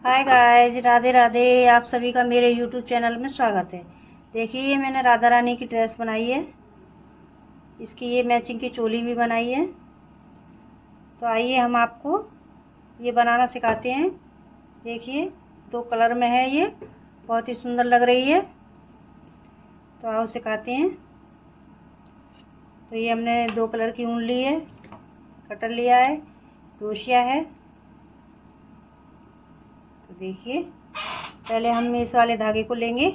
Hi guys, Radhe Radhe. आप सभी का मेरे यूट्यूब चैनल में स्वागत है। देखिए, ये मैंने राधा रानी की ड्रेस बनाई है। इसकी ये मैचिंग की चोली भी बनाई है। तो आइए हम आपको ये बनाना सिखाते हैं। देखिए, 2 कलर में है ये, बहुत ही सुंदर लग रही है। तो आओ सिखाते हैं। तो ये हमने 2 कलर की ऊन ली है, कटर लिया है, क्रोशिया है। तो देखिए, पहले हम इस वाले धागे को लेंगे।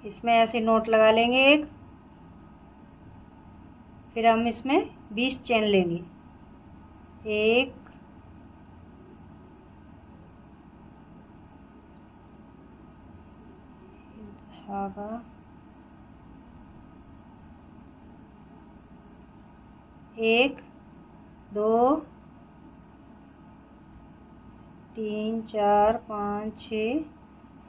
इसमें ऐसे नोट लगा लेंगे एक। फिर हम इसमें 20 चेन लेंगे। 1 धागा, 1 2 3 4 5 6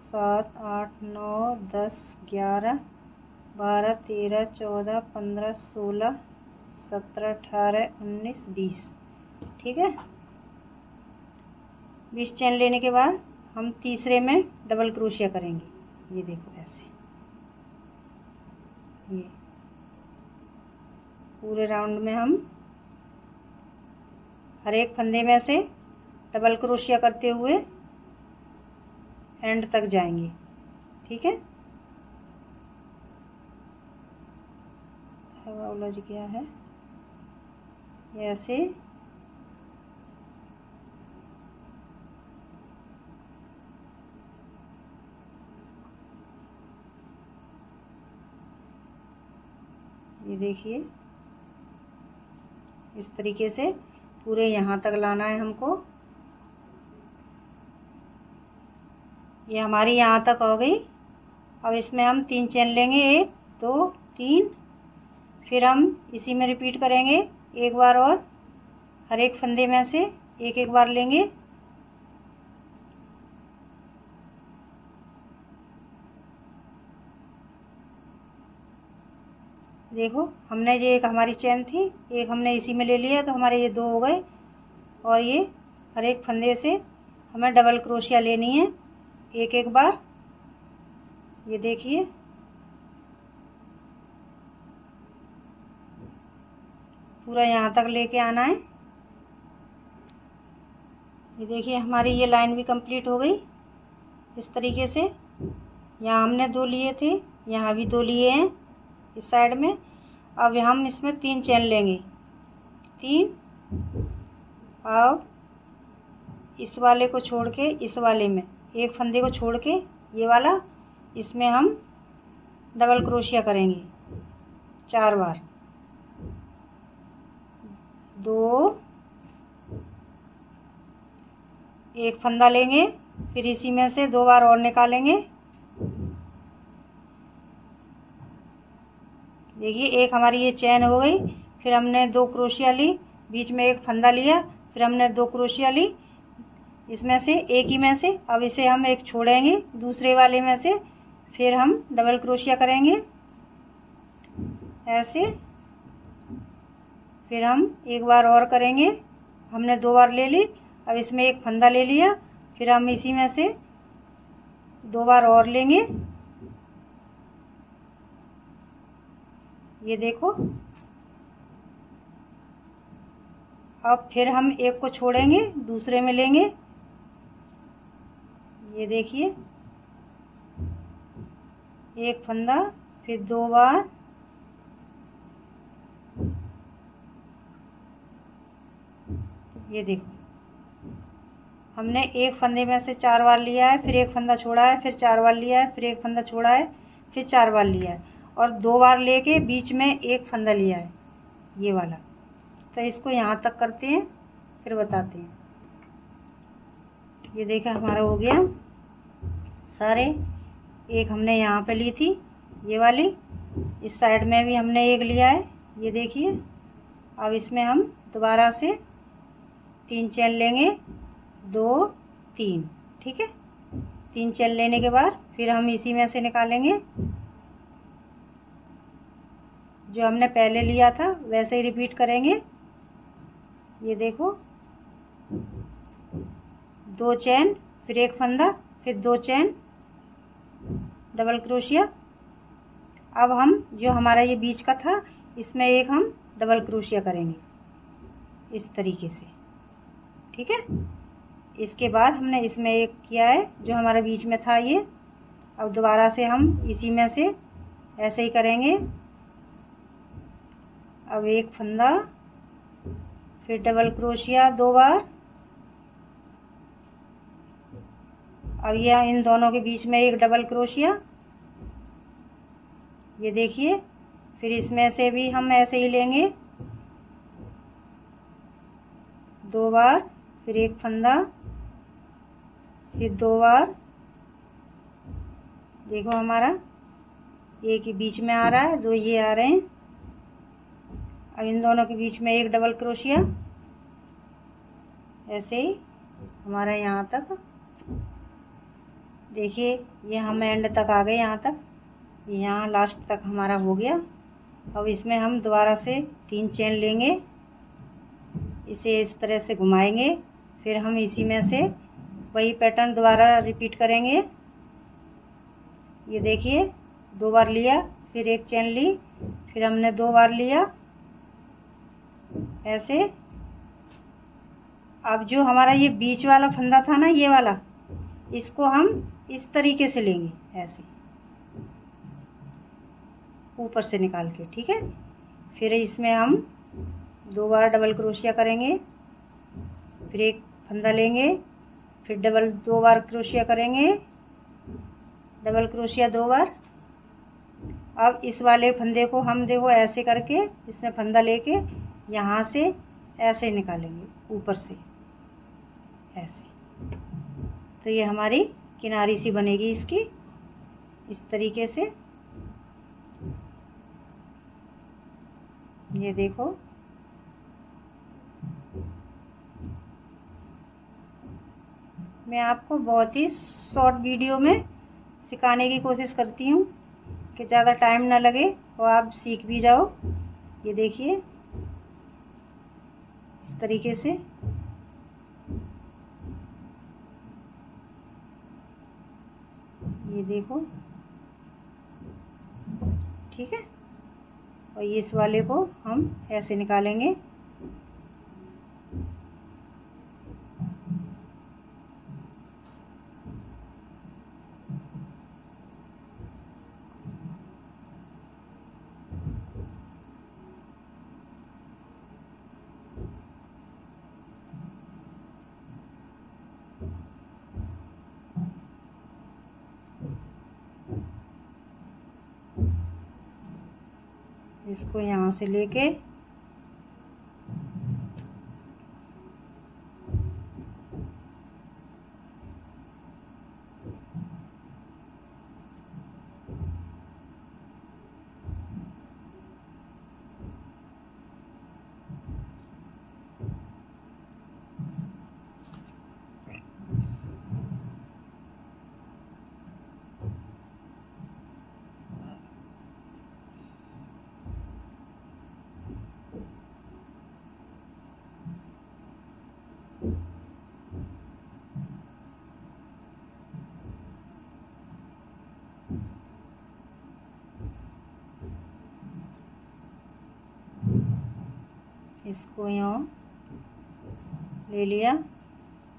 7 8 9 10 11 12 13 14 15 16 17 18 19 20। ठीक है। 20 चेन लेने के बाद हम तीसरे में डबल क्रोशिया करेंगे। ये देखो, ऐसे ये पूरे राउंड में हम हर एक फंदे में से डबल क्रोशिया करते हुए एंड तक जाएंगे। ठीक है। धागा उलझ गया है, ऐसे ये देखिए, इस तरीके से पूरे यहाँ तक लाना है हमको। ये हमारी यहाँ तक हो गई। अब इसमें हम 3 चेन लेंगे, 1 2 3। फिर हम इसी में रिपीट करेंगे एक बार और। हर एक फंदे में से एक एक बार लेंगे। देखो, हमने ये एक हमारी चेन थी, एक हमने इसी में ले लिया, तो हमारे ये 2 हो गए। और ये हर एक फंदे से हमें डबल क्रोशिया लेनी है एक एक बार। ये देखिए, पूरा यहाँ तक लेके आना है। ये देखिए, हमारी ये लाइन भी कंप्लीट हो गई। इस तरीके से यहाँ हमने 2 लिए थे, यहाँ भी 2 लिए हैं इस साइड में। अब हम इसमें 3 चेन लेंगे, 3। अब इस वाले को छोड़ के इस वाले में, एक फंदे को छोड़ के ये वाला, इसमें हम डबल क्रोशिया करेंगे 4 बार। 2, एक फंदा लेंगे, फिर इसी में से 2 बार और निकालेंगे। देखिए, एक हमारी ये चेन हो गई। फिर हमने 2 क्रोशिया ली, बीच में एक फंदा लिया, फिर हमने 2 क्रोशिया ली इसमें से, एक ही में से। अब इसे हम एक छोड़ेंगे दूसरे वाले में से, फिर हम डबल क्रोशिया करेंगे ऐसे। फिर हम एक बार और करेंगे। हमने 2 बार ले ली, अब इसमें एक फंदा ले लिया, फिर हम इसी में से 2 बार और लेंगे। ये देखो, अब फिर हम एक को छोड़ेंगे, दूसरे में लेंगे। ये देखिए, एक फंदा, फिर 2 बार, ये देखो, हमने एक फंदे में से 4 बार लिया है, फिर एक फंदा छोड़ा है, फिर 4 बार लिया है, फिर एक फंदा छोड़ा है, फिर 4 बार लिया है, और 2 बार लेके बीच में एक फंदा लिया है, ये वाला। तो इसको यहाँ तक करते हैं, फिर बताते हैं। ये देखा, हमारा हो गया सारे। एक हमने यहाँ पे ली थी ये वाली, इस साइड में भी हमने एक लिया है, ये देखिए। अब इसमें हम दोबारा से 3 चेन लेंगे, 2 3। ठीक है। 3 चेन लेने के बाद फिर हम इसी में से निकालेंगे, जो हमने पहले लिया था वैसे ही रिपीट करेंगे। ये देखो, 2 चेन, फिर एक फंदा, फिर 2 चेन, डबल क्रोशिया। अब हम जो हमारा ये बीच का था इसमें एक हम डबल क्रोशिया करेंगे इस तरीके से, ठीक है। इसके बाद हमने इसमें एक किया है जो हमारा बीच में था ये। अब दोबारा से हम इसी में से ऐसे ही करेंगे। अब एक फंदा, फिर डबल क्रोशिया 2 बार। अब यह इन दोनों के बीच में एक डबल क्रोशिया, ये देखिए। फिर इसमें से भी हम ऐसे ही लेंगे 2 बार, फिर एक फंदा, फिर 2 बार। देखो हमारा एक ही बीच में आ रहा है, 2 ये आ रहे हैं। अब इन दोनों के बीच में एक डबल क्रोशिया, ऐसे ही हमारा यहाँ तक। देखिए ये हम एंड तक आ गए, यहाँ तक, यहाँ लास्ट तक हमारा हो गया। अब इसमें हम दोबारा से 3 चेन लेंगे, इसे इस तरह से घुमाएंगे। फिर हम इसी में से वही पैटर्न दोबारा रिपीट करेंगे। ये देखिए 2 बार लिया, फिर एक चेन ली, फिर हमने 2 बार लिया ऐसे। अब जो हमारा ये बीच वाला फंदा था ना, ये वाला, इसको हम इस तरीके से लेंगे ऐसे ऊपर से निकाल के, ठीक है। फिर इसमें हम 2 बार डबल क्रोशिया करेंगे, फिर एक फंदा लेंगे, फिर 2 बार क्रोशिया करेंगे, डबल क्रोशिया 2 बार। अब इस वाले फंदे को हम देखो ऐसे करके इसमें फंदा लेके यहाँ से ऐसे निकालेंगे ऊपर से ऐसे। तो ये हमारी किनारी सी बनेगी इसकी, इस तरीके से। ये देखो, मैं आपको बहुत ही शॉर्ट वीडियो में सिखाने की कोशिश करती हूँ कि ज़्यादा टाइम ना लगे और आप सीख भी जाओ। ये देखिए इस तरीके से। ये देखो, ठीक है। और इस वाले को हम ऐसे निकालेंगे। इसको यहाँ से लेके इसको यहाँ ले लिया,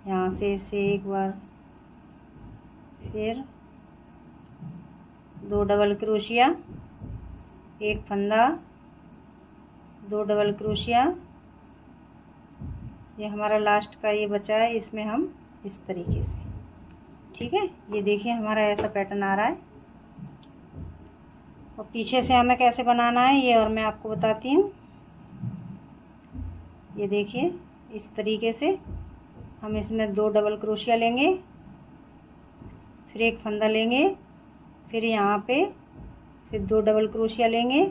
यहाँ से इसे एक बार, फिर 2 डबल क्रोशिया, एक फंदा, 2 डबल क्रोशिया। ये हमारा लास्ट का ये बचा है, इसमें हम इस तरीके से, ठीक है। ये देखिए हमारा ऐसा पैटर्न आ रहा है। और पीछे से हमें कैसे बनाना है ये और मैं आपको बताती हूँ। ये देखिए इस तरीके से हम इसमें 2 डबल क्रोशिया लेंगे, फिर एक फंदा लेंगे, फिर यहाँ पे फिर 2 डबल क्रोशिया लेंगे।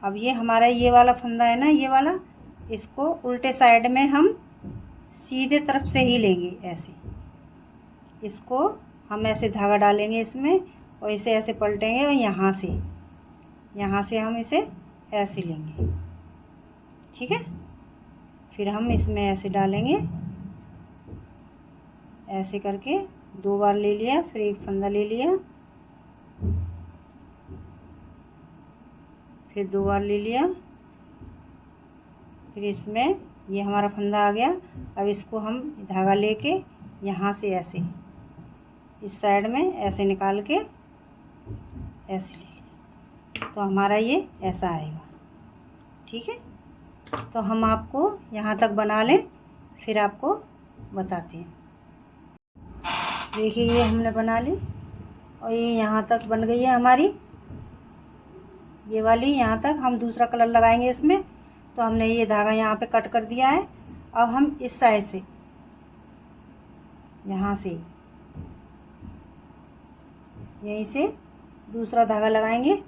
अब ये हमारा ये वाला फंदा है ना, ये वाला, इसको उल्टे साइड में हम सीधे तरफ से ही लेंगे ऐसे। इसको हम ऐसे धागा डालेंगे इसमें और इसे ऐसे पलटेंगे और यहाँ से हम इसे ऐसे लेंगे, ठीक है। फिर हम इसमें ऐसे डालेंगे, ऐसे करके 2 बार ले लिया, फिर एक फंदा ले लिया, फिर 2 बार ले लिया, फिर इसमें ये हमारा फंदा आ गया। अब इसको हम धागा लेके यहाँ से ऐसे इस साइड में ऐसे निकाल के ऐसे ले लिया, तो हमारा ये ऐसा आएगा। ठीक है, तो हम आपको यहाँ तक बना लें, फिर आपको बताते हैं। देखिए ये हमने बना ली और ये यहाँ तक बन गई है हमारी, ये वाली यहाँ तक। हम दूसरा कलर लगाएंगे इसमें, तो हमने ये धागा यहाँ पे कट कर दिया है। अब हम इस साइड से यहाँ से यहीं से दूसरा धागा लगाएंगे।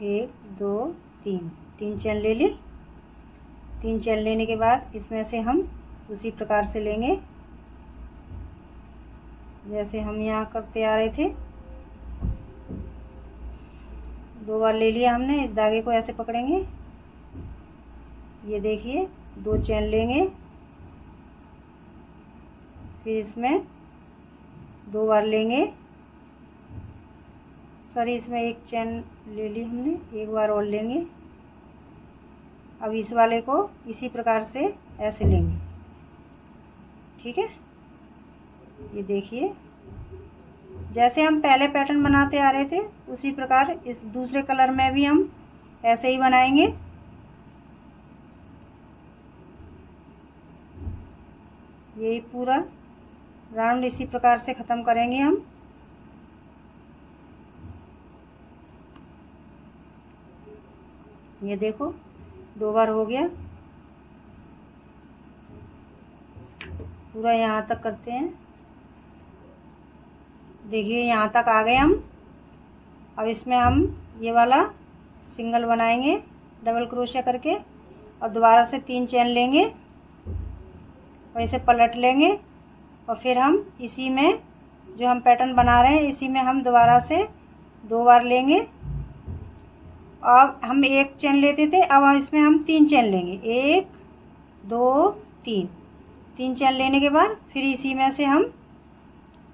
एक दो तीन चैन ले ली। 3 चैन लेने के बाद इसमें से हम उसी प्रकार से लेंगे जैसे हम यहाँ करते आ रहे थे। 2 बार ले लिया हमने, इस धागे को ऐसे पकड़ेंगे, ये देखिए 2 चैन लेंगे, फिर इसमें 2 बार लेंगे, सॉरी इसमें 1 चैन ले ली हमने, 1 बार और लेंगे। अब इस वाले को इसी प्रकार से ऐसे लेंगे। ठीक है, ये देखिए जैसे हम पहले पैटर्न बनाते आ रहे थे उसी प्रकार इस दूसरे कलर में भी हम ऐसे ही बनाएंगे। यही पूरा राउंड इसी प्रकार से ख़त्म करेंगे हम। ये देखो 2 बार हो गया, पूरा यहाँ तक करते हैं। देखिए यहाँ तक आ गए हम। अब इसमें हम ये वाला सिंगल बनाएंगे डबल क्रोशिया करके, और दोबारा से 3 चैन लेंगे और इसे पलट लेंगे, और फिर हम इसी में जो हम पैटर्न बना रहे हैं इसी में हम दोबारा से 2 बार लेंगे। अब हम 1 चैन लेते थे, अब इसमें हम 3 चैन लेंगे, 1 2 3 चैन लेने के बाद फिर इसी में से हम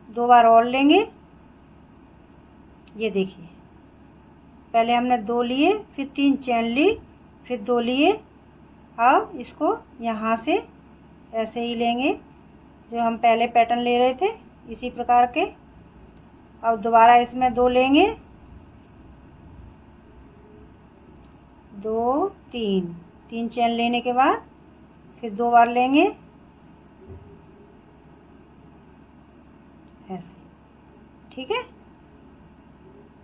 2 बार और लेंगे। ये देखिए पहले हमने 2 लिए, फिर 3 चैन ली, फिर 2 लिए। अब इसको यहाँ से ऐसे ही लेंगे जो हम पहले पैटर्न ले रहे थे इसी प्रकार के। अब दोबारा इसमें 2 लेंगे, 2 3 चैन लेने के बाद फिर 2 बार लेंगे ऐसे। ठीक है,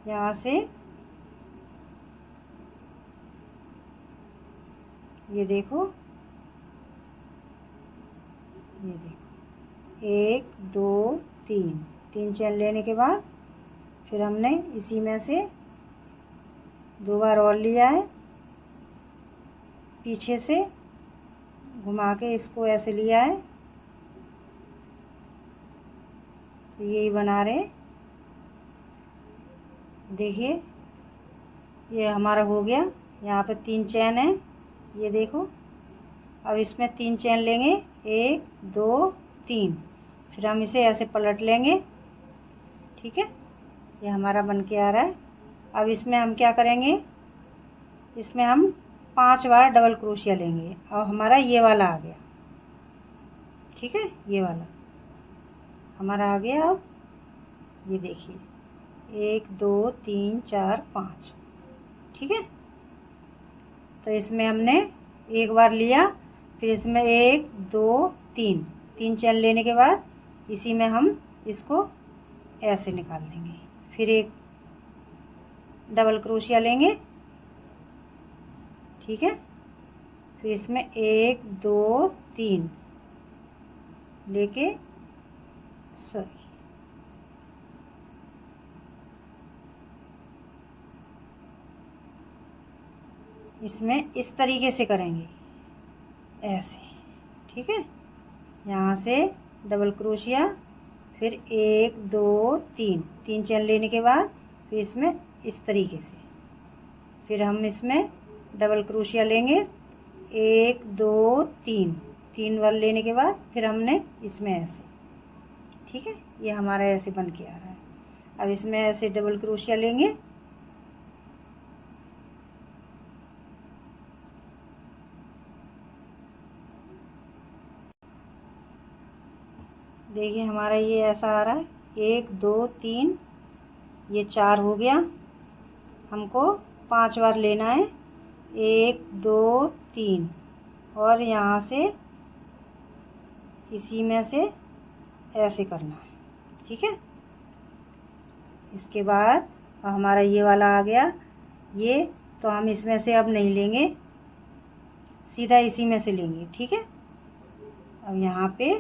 यहाँ से ये देखो 1 2 3 चैन लेने के बाद फिर हमने इसी में से 2 बार और लिया है, पीछे से घुमा के इसको ऐसे लिया है, तो यही बना रहे। देखिए ये हमारा हो गया। यहाँ पे 3 चैन है, ये देखो। अब इसमें 3 चैन लेंगे, 1 2 3, फिर हम इसे ऐसे पलट लेंगे। ठीक है, ये हमारा बन के आ रहा है। अब इसमें हम क्या करेंगे, इसमें हम 5 बार डबल क्रोशिया लेंगे और हमारा ये वाला आ गया। ठीक है, ये वाला हमारा आ गया। अब ये देखिए 1 2 3 4 5। ठीक है, तो इसमें हमने 1 बार लिया, फिर इसमें 1 2 3 चैन लेने के बाद इसी में हम इसको ऐसे निकाल देंगे, फिर एक डबल क्रोशिया लेंगे। ठीक है, फिर इसमें 1 2 3 लेके सॉरी इसमें इस तरीके से करेंगे, ऐसे। ठीक है, यहाँ से डबल क्रोशिया, फिर 1 2 3 3 चेन लेने के बाद फिर इसमें इस तरीके से, फिर हम इसमें डबल क्रोशिया लेंगे, 1 2 3 3 बार लेने के बाद फिर हमने इसमें ऐसे। ठीक है, ये हमारा ऐसे बन के आ रहा है। अब इसमें ऐसे डबल क्रोशिया लेंगे, देखिए हमारा ये ऐसा आ रहा है, 1 2 3, ये 4 हो गया। हमको 5 बार लेना है, 1 2 3, और यहाँ से इसी में से ऐसे करना है। ठीक है, इसके बाद हमारा ये वाला आ गया, ये तो हम इसमें से अब नहीं लेंगे, सीधा इसी में से लेंगे। ठीक है, अब यहाँ पे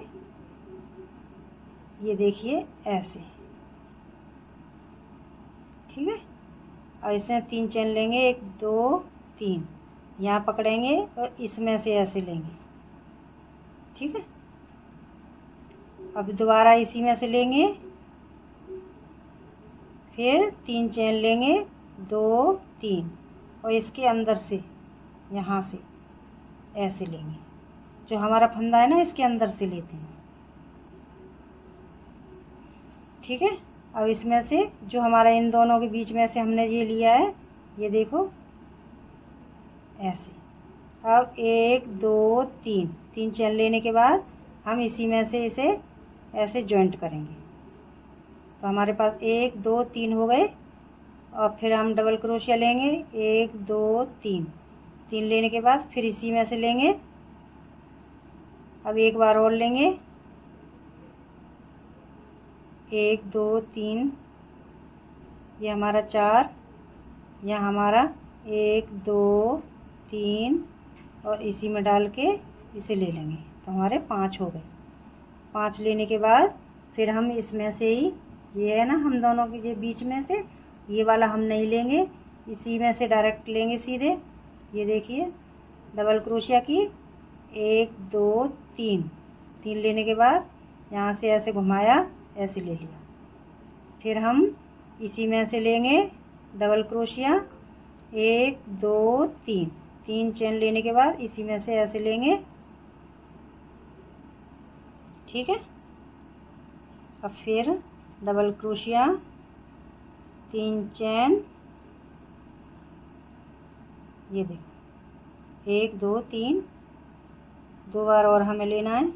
ये देखिए ऐसे। ठीक है, और इसमें 3 चेन लेंगे, 1 2 3, यहाँ पकड़ेंगे और इसमें से ऐसे लेंगे। ठीक है, अब दोबारा इसी में से लेंगे, फिर 3 चेन लेंगे, 2 3, और इसके अंदर से यहाँ से ऐसे लेंगे, जो हमारा फंदा है ना इसके अंदर से लेते हैं। ठीक है, अब इसमें से जो हमारा इन दोनों के बीच में से हमने ये लिया है, ये देखो ऐसे। अब 1 2 3 3 चेन लेने के बाद हम इसी में से इसे ऐसे जॉइंट करेंगे, तो हमारे पास 1 2 3 हो गए। और फिर हम डबल क्रोशिया लेंगे, 1 2 3 3 लेने के बाद फिर इसी में से लेंगे। अब एक बार और लेंगे, 1 2 3, ये हमारा 4, यह हमारा 1 2 3, और इसी में डाल के इसे ले लेंगे, तो हमारे 5 हो गए। 5 लेने के बाद फिर हम इसमें से ही, ये है ना हम दोनों के ये बीच में से, ये वाला हम नहीं लेंगे, इसी में से डायरेक्ट लेंगे सीधे। ये देखिए डबल क्रोशिया की, 1 2 3 3 लेने के बाद यहाँ से ऐसे घुमाया, ऐसे ले लिया। फिर हम इसी में से लेंगे डबल क्रोशिया, 1 2 3 3 चेन लेने के बाद इसी में से ऐसे लेंगे। ठीक है, अब फिर डबल क्रोशिया, 3 चेन, ये देखो 1 2 3, 2 बार और हमें लेना है,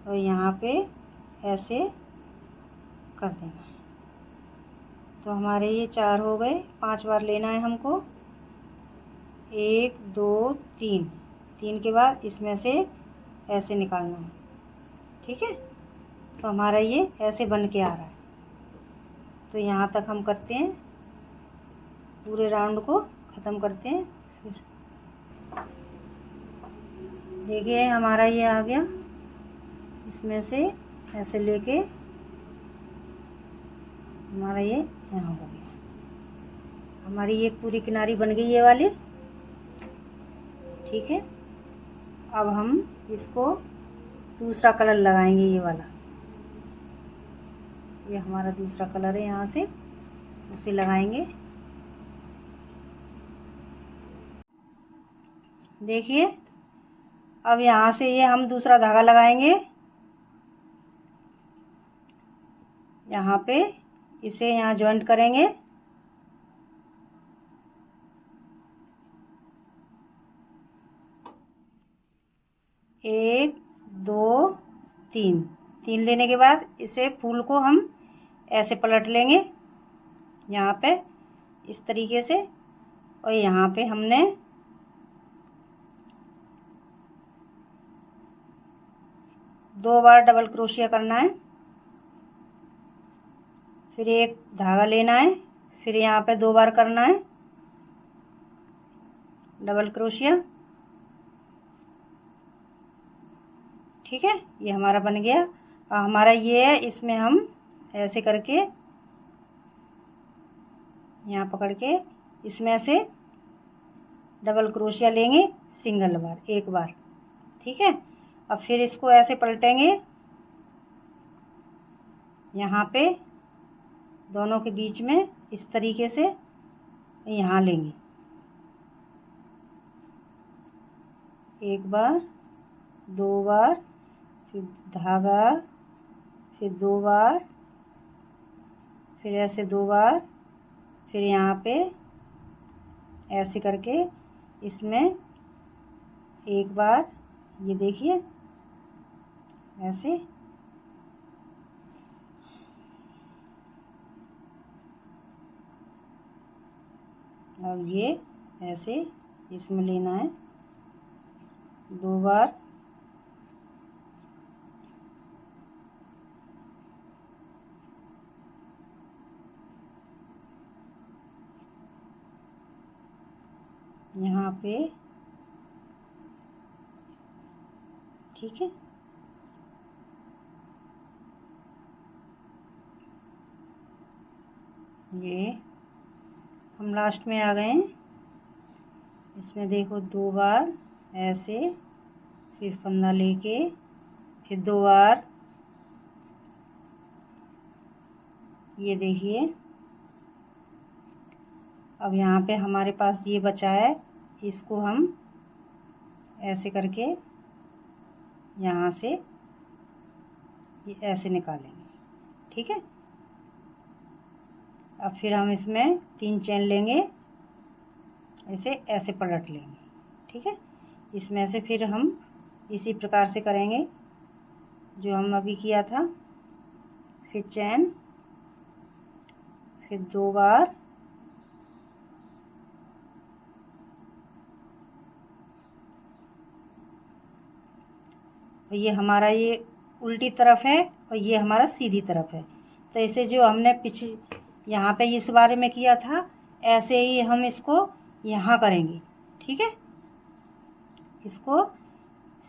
और यहाँ पे ऐसे कर देना है। तो हमारे ये 4 हो गए। 5 बार लेना है हमको, 1 2 3 3 के बाद इसमें से ऐसे निकालना है। ठीक है, तो हमारा ये ऐसे बन के आ रहा है। तो यहाँ तक हम करते हैं, पूरे राउंड को ख़त्म करते हैं। फिर देखिए हमारा ये आ गया, इसमें से ऐसे लेके हमारा ये यहाँ हो गया। हमारी ये पूरी किनारी बन गई ये वाली। ठीक है, अब हम इसको दूसरा कलर लगाएंगे, ये वाला, ये हमारा दूसरा कलर है, यहाँ से उसे लगाएंगे। देखिए अब यहाँ से ये हम दूसरा धागा लगाएंगे, यहाँ पे इसे यहाँ जॉइंट करेंगे। एक दो तीन, 3 लेने के बाद इसे फूल को हम ऐसे पलट लेंगे यहाँ पे इस तरीके से, और यहाँ पे हमने दो बार डबल क्रोशिया करना है, फिर एक धागा लेना है, फिर यहाँ पे 2 बार करना है डबल क्रोशिया। ठीक है, ये हमारा बन गया। और हमारा ये है, इसमें हम ऐसे करके यहाँ पकड़ के इसमें से डबल क्रोशिया लेंगे सिंगल बार, एक बार। ठीक है, अब फिर इसको ऐसे पलटेंगे, यहाँ पे दोनों के बीच में इस तरीके से यहाँ लेंगे, एक बार, दो बार, फिर धागा, फिर दो बार, फिर ऐसे दो बार, फिर यहाँ पे ऐसे करके इसमें एक बार, ये देखिए ऐसे, अब ये ऐसे इसमें लेना है दो बार, यहाँ पे। ठीक है, ये हम लास्ट में आ गए हैं। इसमें देखो दो बार ऐसे, फिर फंदा लेके, फिर दो बार, ये देखिए। अब यहाँ पे हमारे पास ये बचा है, इसको हम ऐसे करके यहाँ से ये ऐसे निकालेंगे। ठीक है, अब फिर हम इसमें 3 चेन लेंगे, ऐसे ऐसे पलट लेंगे। ठीक है, इसमें से फिर हम इसी प्रकार से करेंगे जो हम अभी किया था। फिर चेन, फिर दो बार, और ये हमारा ये उल्टी तरफ है और ये हमारा सीधी तरफ है। तो इसे जो हमने पिछले यहाँ पे इस बारे में किया था, ऐसे ही हम इसको यहाँ करेंगे। ठीक है, इसको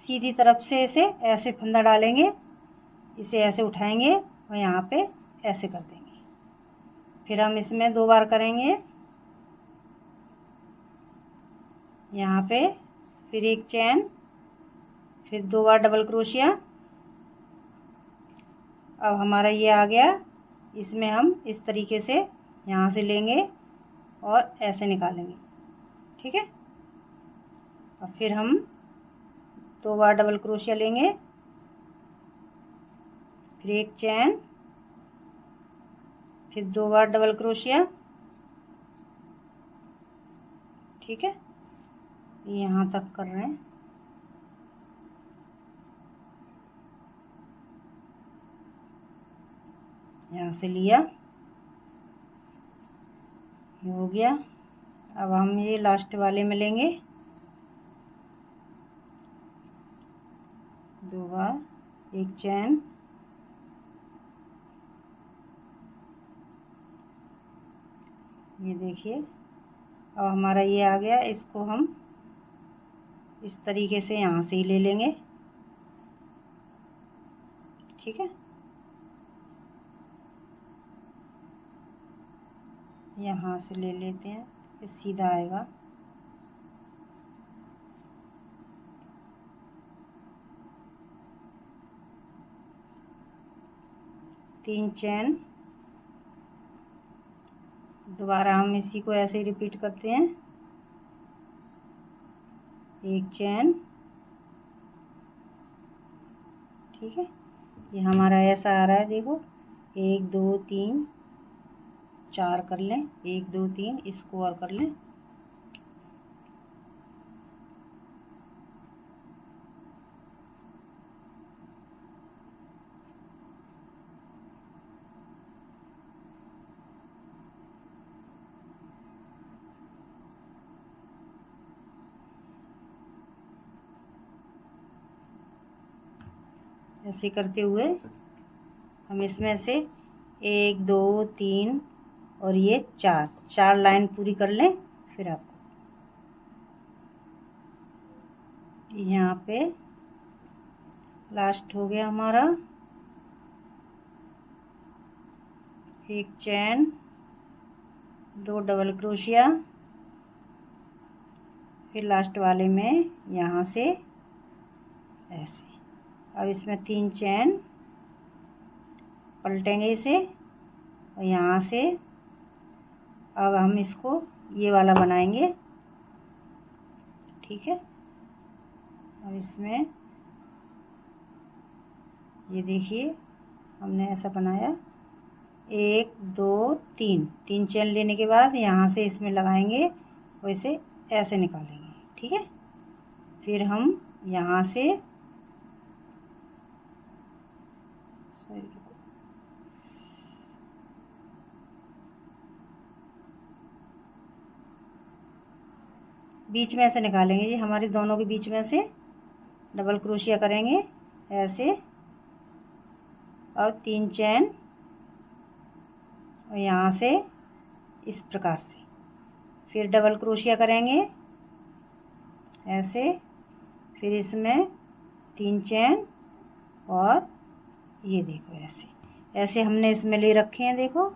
सीधी तरफ से इसे ऐसे फंदा डालेंगे, इसे ऐसे उठाएंगे और यहाँ पे ऐसे कर देंगे। फिर हम इसमें दो बार करेंगे, यहाँ पे, फिर एक चैन, फिर दो बार डबल क्रोशिया। अब हमारा ये आ गया, इसमें हम इस तरीके से यहाँ से लेंगे और ऐसे निकालेंगे। ठीक है, अब फिर हम दो बार डबल क्रोशिया लेंगे, फिर एक चैन, फिर दो बार डबल क्रोशिया। ठीक है, यहाँ तक कर रहे हैं। यहाँ से लिया, ये हो गया। अब हम ये लास्ट वाले में लेंगे दो बार, एक चैन, ये देखिए। अब हमारा ये आ गया, इसको हम इस तरीके से यहाँ से ही ले लेंगे। ठीक है, यहाँ से ले लेते हैं, ये सीधा आएगा। तीन चैन, दोबारा हम इसी को ऐसे ही रिपीट करते हैं। एक चैन, ठीक है, ये हमारा ऐसा आ रहा है। देखो, एक दो तीन चार कर लें, एक दो तीन, इसको और कर लें। ऐसे करते हुए हम इसमें से एक दो तीन और ये चार लाइन पूरी कर लें। फिर आपको यहाँ पे लास्ट हो गया हमारा, एक चैन, दो डबल क्रोशिया, फिर लास्ट वाले में यहाँ से ऐसे। अब इसमें 3 चैन पलटेंगे इसे, और यहाँ से अब हम इसको ये वाला बनाएंगे। ठीक है, अब इसमें ये देखिए हमने ऐसा बनाया, 1 2 3 चैन लेने के बाद यहाँ से इसमें लगाएंगे और इसे ऐसे निकालेंगे। ठीक है, फिर हम यहाँ से बीच में से निकालेंगे, ये हमारे दोनों के बीच में से डबल क्रोशिया करेंगे ऐसे, और 3 चैन, और यहाँ से इस प्रकार से फिर डबल क्रोशिया करेंगे ऐसे, फिर इसमें 3 चैन, और ये देखो ऐसे ऐसे हमने इसमें ले रखे हैं। देखो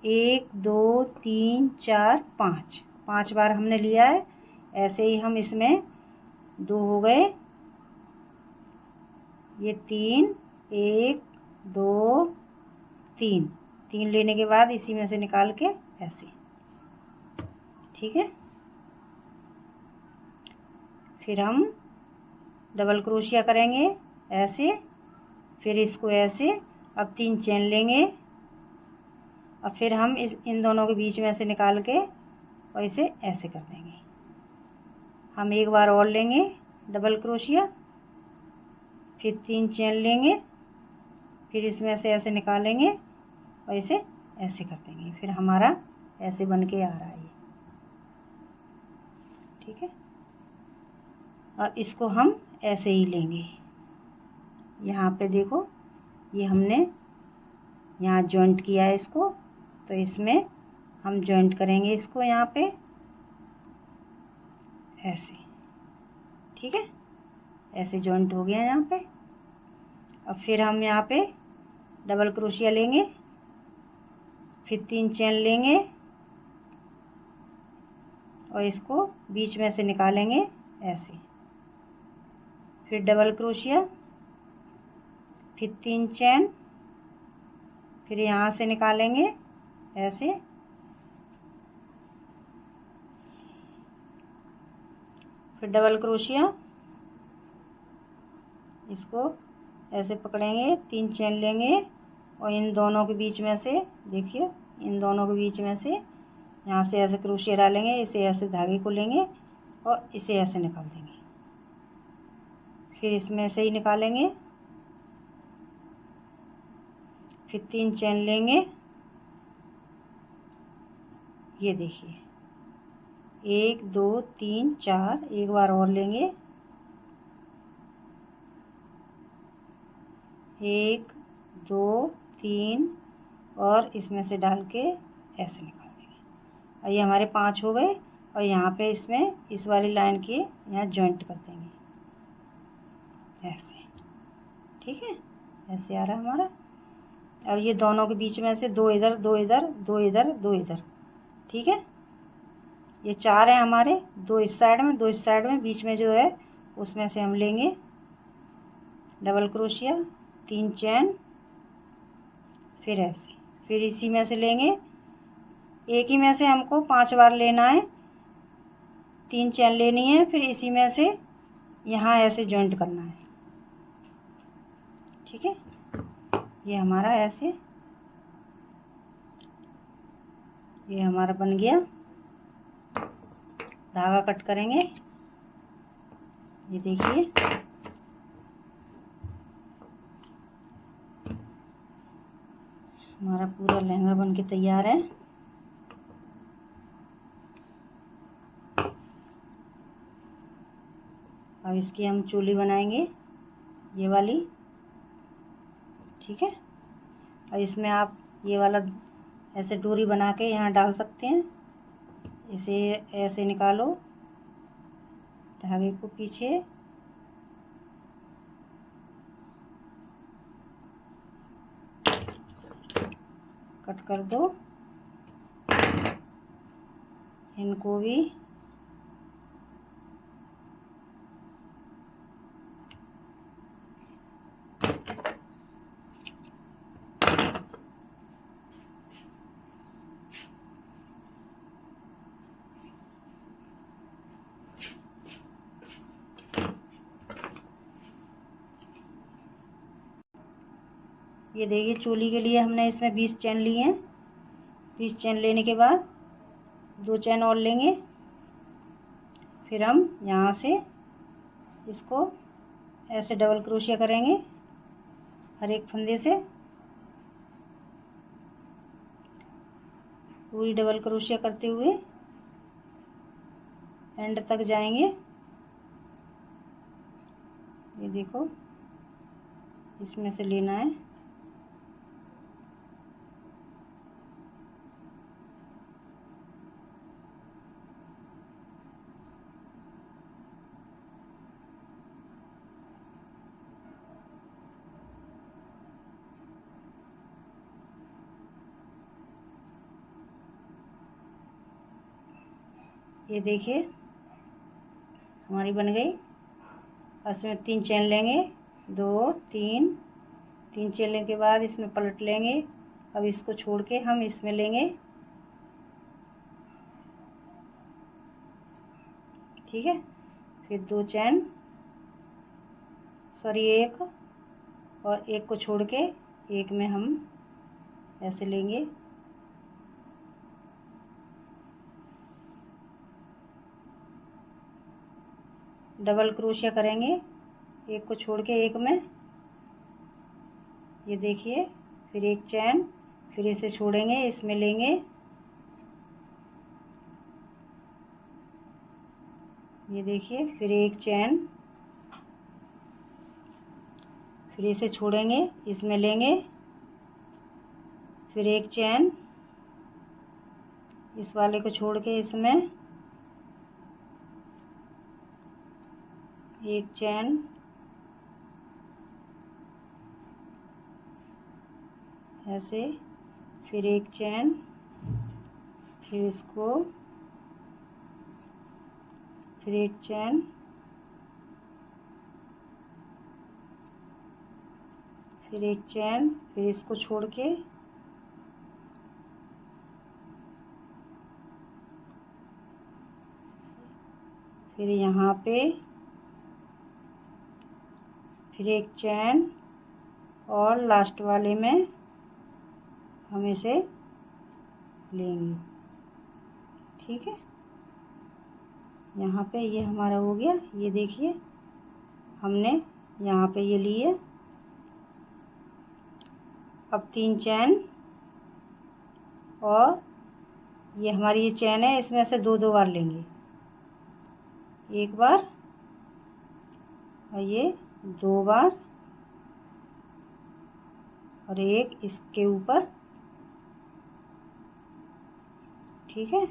1 2 3 4 5 बार हमने लिया है। ऐसे ही हम इसमें 2 हो गए, ये 3 1 2 3 लेने के बाद इसी में से निकाल के ऐसे। ठीक है, फिर हम डबल क्रोशिया करेंगे ऐसे, फिर इसको ऐसे, अब 3 चैन लेंगे, और फिर हम इन दोनों के बीच में से निकाल के और इसे ऐसे कर देंगे। हम एक बार और लेंगे डबल क्रोशिया, फिर 3 चैन लेंगे, फिर इसमें से ऐसे निकालेंगे और इसे ऐसे कर देंगे। फिर हमारा ऐसे बन के आ रहा है ये। ठीक है, और इसको हम ऐसे ही लेंगे। यहाँ पे देखो ये हमने यहाँ जॉइंट किया है इसको, तो इसमें हम जॉइंट करेंगे इसको यहाँ पे ऐसे। ठीक है, ऐसे जॉइंट हो गया यहाँ पे। अब फिर हम यहाँ पे डबल क्रोशिया लेंगे, फिर 3 चैन लेंगे और इसको बीच में से निकालेंगे ऐसे, फिर डबल क्रोशिया, फिर 3 चैन, फिर यहाँ से निकालेंगे ऐसे, फिर डबल क्रोशिया, इसको ऐसे पकड़ेंगे, 3 चैन लेंगे और इन दोनों के बीच में से देखिए, इन दोनों के बीच में से यहाँ से ऐसे क्रोशिया डालेंगे, इसे ऐसे धागे को लेंगे और इसे ऐसे निकाल देंगे। फिर इसमें से ही निकालेंगे, फिर 3 चैन लेंगे, ये देखिए 1 2 3 4, एक बार और लेंगे, 1 2 3, और इसमें से डाल के ऐसे निकाल देंगे। और ये हमारे 5 हो गए, और यहाँ पे इसमें इस वाली लाइन के यहाँ जॉइंट कर देंगे ऐसे। ठीक है, ऐसे आ रहा है हमारा। अब ये दोनों के बीच में से 2 इधर 2 इधर 2 इधर 2 इधर। ठीक है, ये 4 हैं हमारे, 2 इस साइड में 2 इस साइड में, बीच में जो है उसमें से हम लेंगे डबल क्रोशिया, 3 चैन, फिर ऐसे, फिर इसी में से लेंगे, एक ही में से हमको 5 बार लेना है, 3 चैन लेनी है, फिर इसी में से यहाँ ऐसे जॉइंट करना है। ठीक है, ये हमारा ऐसे, ये हमारा बन गया। धागा कट करेंगे, ये देखिए हमारा पूरा लहंगा बन के तैयार है। अब इसकी हम चोली बनाएंगे, ये वाली। ठीक है, अब इसमें आप ये वाला ऐसे डोरी बना के यहाँ डाल सकते हैं। इसे ऐसे निकालो धागे को पीछे, कट कर दो, इनको भी ये देखिए चोली के लिए हमने इसमें 20 चैन लिए हैं। 20 चैन लेने के बाद 2 चैन और लेंगे। फिर हम यहाँ से इसको ऐसे डबल क्रोशिया करेंगे हर एक फंदे से, पूरी डबल क्रोशिया करते हुए एंड तक जाएंगे। ये देखो इसमें से लेना है। ये देखिए हमारी बन गई। इसमें 3 चैन लेंगे, 2 3 3 चैन लेने के बाद इसमें पलट लेंगे। अब इसको छोड़ के हम इसमें लेंगे, ठीक है। फिर 2 चैन, सॉरी 1, और 1 को छोड़ के 1 में हम ऐसे लेंगे। डबल क्रोशिया करेंगे 1 को छोड़ के 1 में। ये देखिए फिर 1 चैन, फिर इसे छोड़ेंगे, इसमें लेंगे। ये देखिए फिर 1 चैन, फिर इसे छोड़ेंगे, इसमें लेंगे। फिर 1 चैन, इस वाले को छोड़ के इसमें 1 चैन, ऐसे। फिर 1 चैन, फिर इसको, फिर 1 चैन, फिर 1 चैन, फिर इसको छोड़ के फिर यहाँ पे फिर 1 चैन, और लास्ट वाले में हम इसे लेंगे, ठीक है। यहाँ पे ये हमारा हो गया। ये देखिए हमने यहाँ पे ये लिए। अब 3 चैन, और ये हमारी ये चैन है, इसमें से 2 बार लेंगे। 1 बार और ये 2 बार, और 1 इसके ऊपर, ठीक है।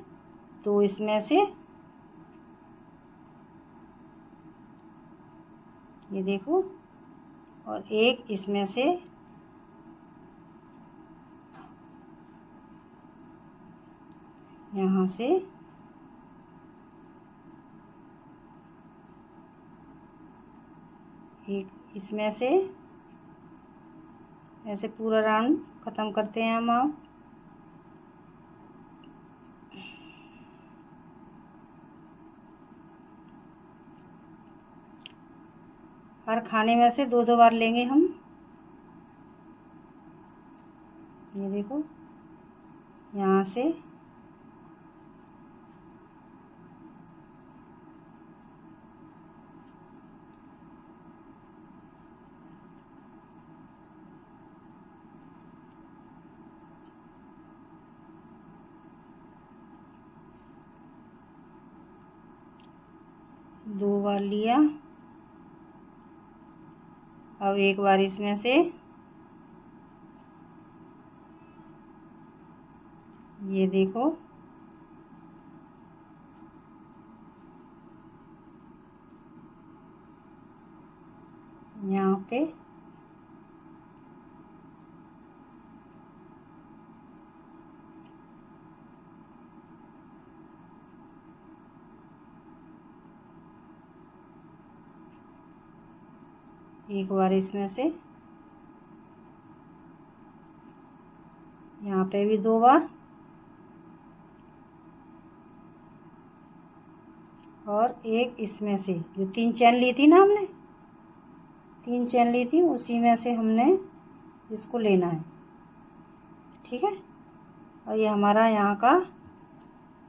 2 इसमें से, ये देखो, और 1 इसमें से, यहाँ से, एक इसमें से, ऐसे पूरा राउंड ख़त्म करते हैं हम। आप हर खाने में से 2 बार लेंगे हम। ये देखो यहाँ से, दो बार लिया। अब 1 बार इसमें से, ये देखो, यहाँ पे एक बार इसमें से, यहाँ पे भी 2 बार, और 1 इसमें से, जो 3 चैन ली थी ना हमने, 3 चैन ली थी, उसी में से हमने इसको लेना है, ठीक है। और ये हमारा यहाँ का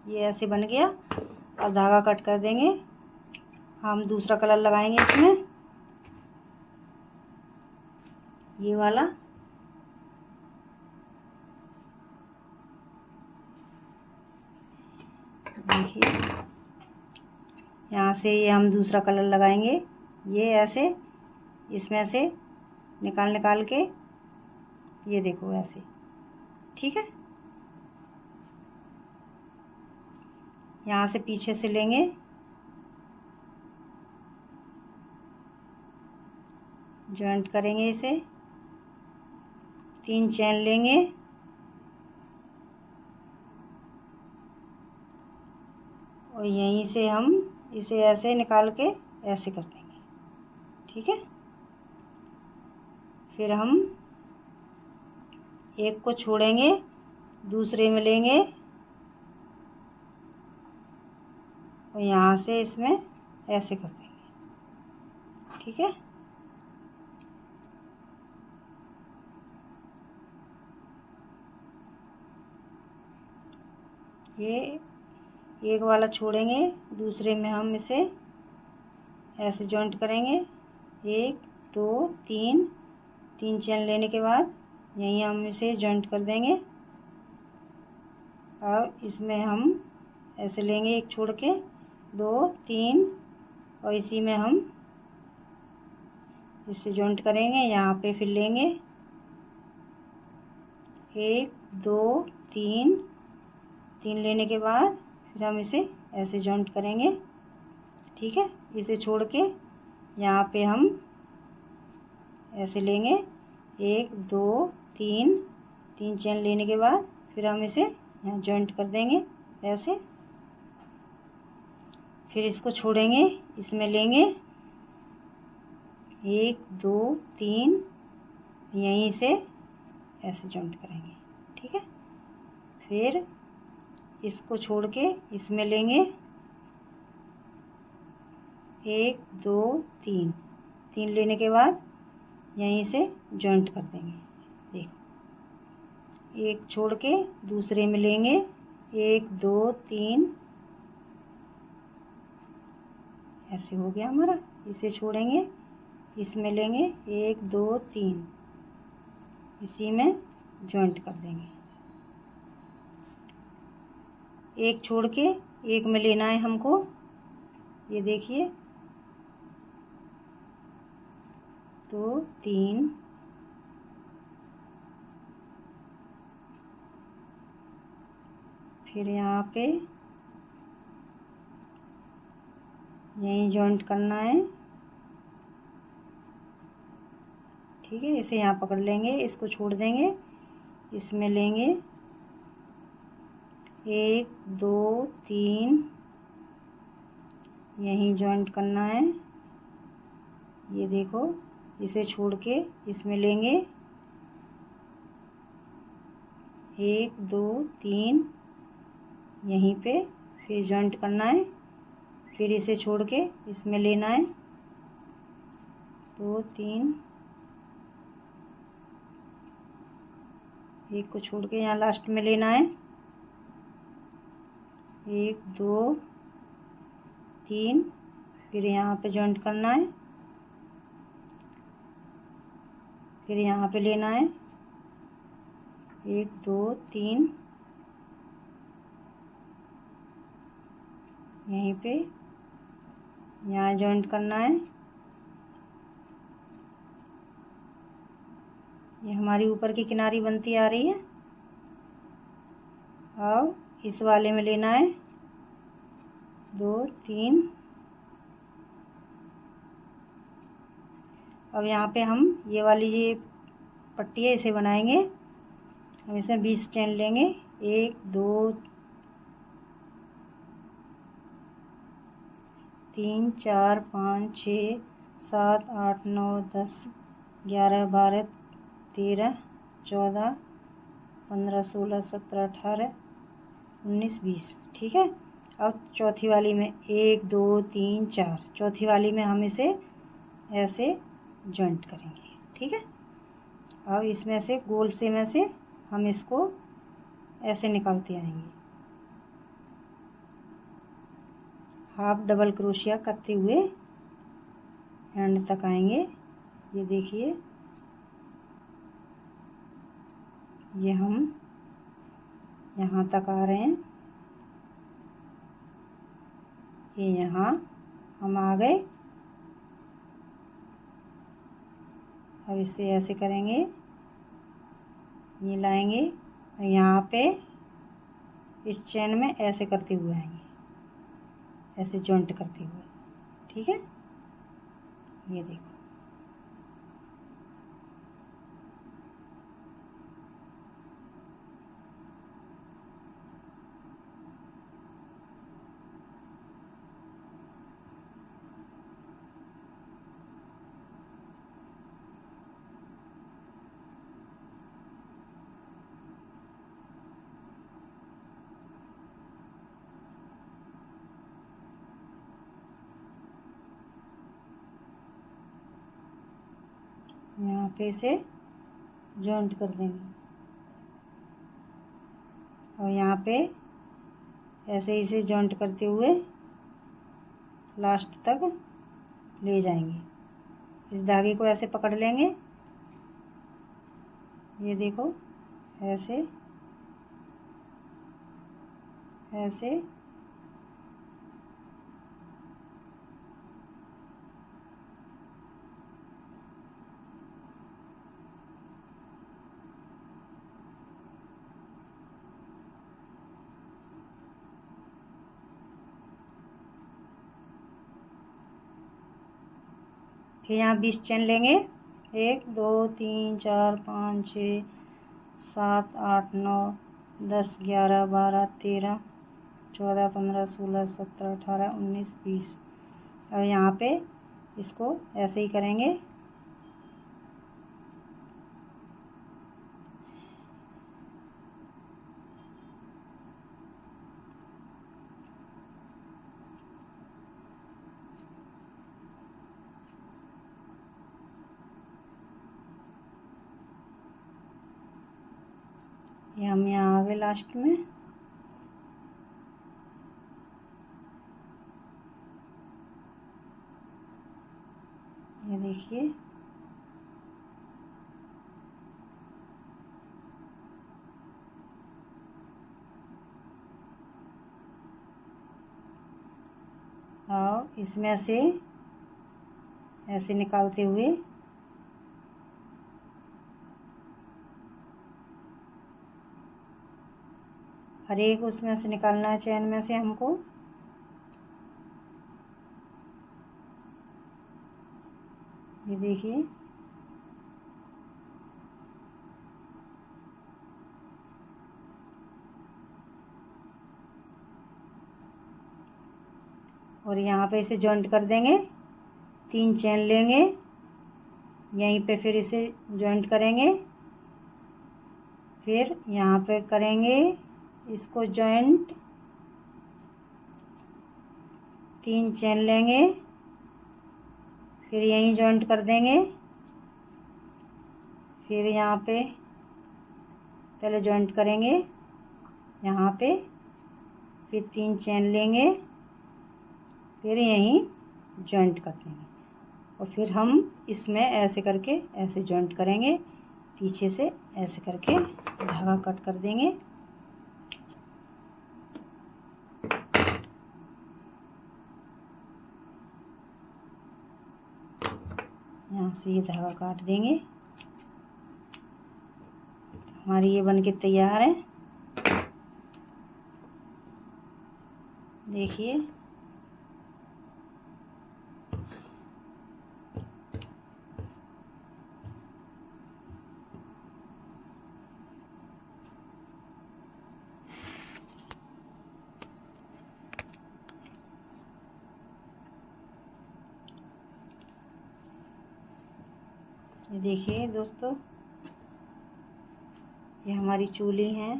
ये ऐसे बन गया। अब धागा कट कर देंगे, हम दूसरा कलर लगाएंगे इसमें, ये वाला। देखिए यहाँ से ये हम दूसरा कलर लगाएंगे, ये ऐसे इसमें से निकाल के, ये देखो ऐसे, ठीक है। यहाँ से पीछे से लेंगे, जॉइंट करेंगे इसे, 3 चेन लेंगे और यहीं से हम इसे ऐसे निकाल के ऐसे कर देंगे, ठीक है। फिर हम एक को छोड़ेंगे, दूसरे में लेंगे और यहाँ से इसमें ऐसे कर देंगे, ठीक है। ये एक वाला छोड़ेंगे, दूसरे में हम इसे ऐसे जॉइंट करेंगे, 1 2 3 चेन लेने के बाद यहीं हम इसे जॉइंट कर देंगे। अब इसमें हम ऐसे लेंगे, एक छोड़ के 2 3 और इसी में हम इसे जॉइंट करेंगे। यहाँ पे फिर लेंगे 1 2 3 लेने के बाद फिर हम इसे ऐसे जॉइंट करेंगे, ठीक है। इसे छोड़ के यहाँ पे हम ऐसे लेंगे, 1 2 3 चेन लेने के बाद फिर हम इसे यहाँ जॉइंट कर देंगे ऐसे। फिर इसको छोड़ेंगे, इसमें लेंगे 1 2 3 यहीं से ऐसे जॉइंट करेंगे, ठीक है। फिर इसको छोड़ के इसमें लेंगे 1 2 3 लेने के बाद यहीं से जॉइंट कर देंगे। देखो, एक छोड़ के दूसरे में लेंगे 1 2 3 ऐसे हो गया हमारा। इसे छोड़ेंगे, इसमें लेंगे 1 2 3 इसी में जॉइंट कर देंगे। एक छोड़ के एक में लेना है हमको, ये देखिए 2 3 फिर यहाँ पे यहीं जॉइंट करना है, ठीक है। इसे यहाँ पकड़ लेंगे, इसको छोड़ देंगे, इसमें लेंगे 1 2 3 यहीं जॉइंट करना है। ये देखो, इसे छोड़ के इसमें लेंगे 1 2 3 यहीं पे फिर जॉइंट करना है। फिर इसे छोड़ के इसमें लेना है 2 3 एक को छोड़ के यहाँ लास्ट में लेना है 1 2 3 फिर यहाँ पे जॉइंट करना है। फिर यहाँ पे लेना है 1 2 3 यहीं पे यहाँ जॉइंट करना है। ये हमारी ऊपर की किनारी बनती आ रही है। अब इस वाले में लेना है 2 3। अब यहाँ पे हम ये वाली ये पट्टी है इसे बनाएंगे। हम इसमें 20 चेन लेंगे, 1 2 3 4 5 6 7 8 9 10 11 12 13 14 15 16 17 18 19 20, ठीक है। अब चौथी वाली में 1 2 3 4 चौथी वाली में हम इसे ऐसे जॉइंट करेंगे, ठीक है। अब इसमें से गोल से में से हम इसको ऐसे निकालते आएंगे, हाफ डबल क्रोशिया करते हुए एंड तक आएंगे। ये देखिए, ये हम यहाँ तक आ रहे हैं, ये यहाँ हम आ गए। अब इसे ऐसे करेंगे, ये लाएंगे और यहाँ पे इस चेन में ऐसे करते हुए आएंगे, ऐसे जॉइंट करते हुए। ठीक है, ये देखो। यहाँ पे इसे जॉइंट कर देंगे और यहाँ पे ऐसे इसे जॉइंट करते हुए लास्ट तक ले जाएंगे। इस धागे को ऐसे पकड़ लेंगे, ये देखो, ऐसे ऐसे फिर यहाँ 20 चेन लेंगे। 1 2 3 4 5 6 7 8 9 10 11 12 13 14 15 16 17 18 19 20। और यहाँ पे इसको ऐसे ही करेंगे। ये हम यहाँ आ गए लास्ट में। ये देखिए, और इसमें से ऐसे निकालते हुए हर एक उसमें से निकालना है, चैन में से हमको। ये देखिए, और यहाँ पे इसे जॉइंट कर देंगे। 3 चेन लेंगे, यहीं पे फिर इसे जॉइंट करेंगे, फिर यहाँ पे करेंगे इसको जॉइंट। 3 चेन लेंगे, फिर यहीं जॉइंट कर देंगे, फिर यहाँ पे पहले जॉइंट करेंगे यहाँ पे, फिर 3 चेन लेंगे, फिर यहीं जॉइंट कर देंगे और फिर हम इसमें ऐसे करके ऐसे जॉइंट करेंगे, पीछे से ऐसे करके धागा कट कर देंगे। यहाँ से ये धागा काट देंगे। हमारी ये बनके तैयार है। देखिए, ये देखिए दोस्तों, ये हमारी चूली है।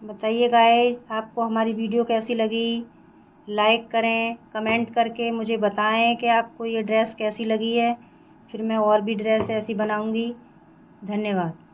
बताइए गाइस, आपको हमारी वीडियो कैसी लगी। लाइक करें, कमेंट करके मुझे बताएं कि आपको ये ड्रेस कैसी लगी है। फिर मैं और भी ड्रेस ऐसी बनाऊंगी। धन्यवाद।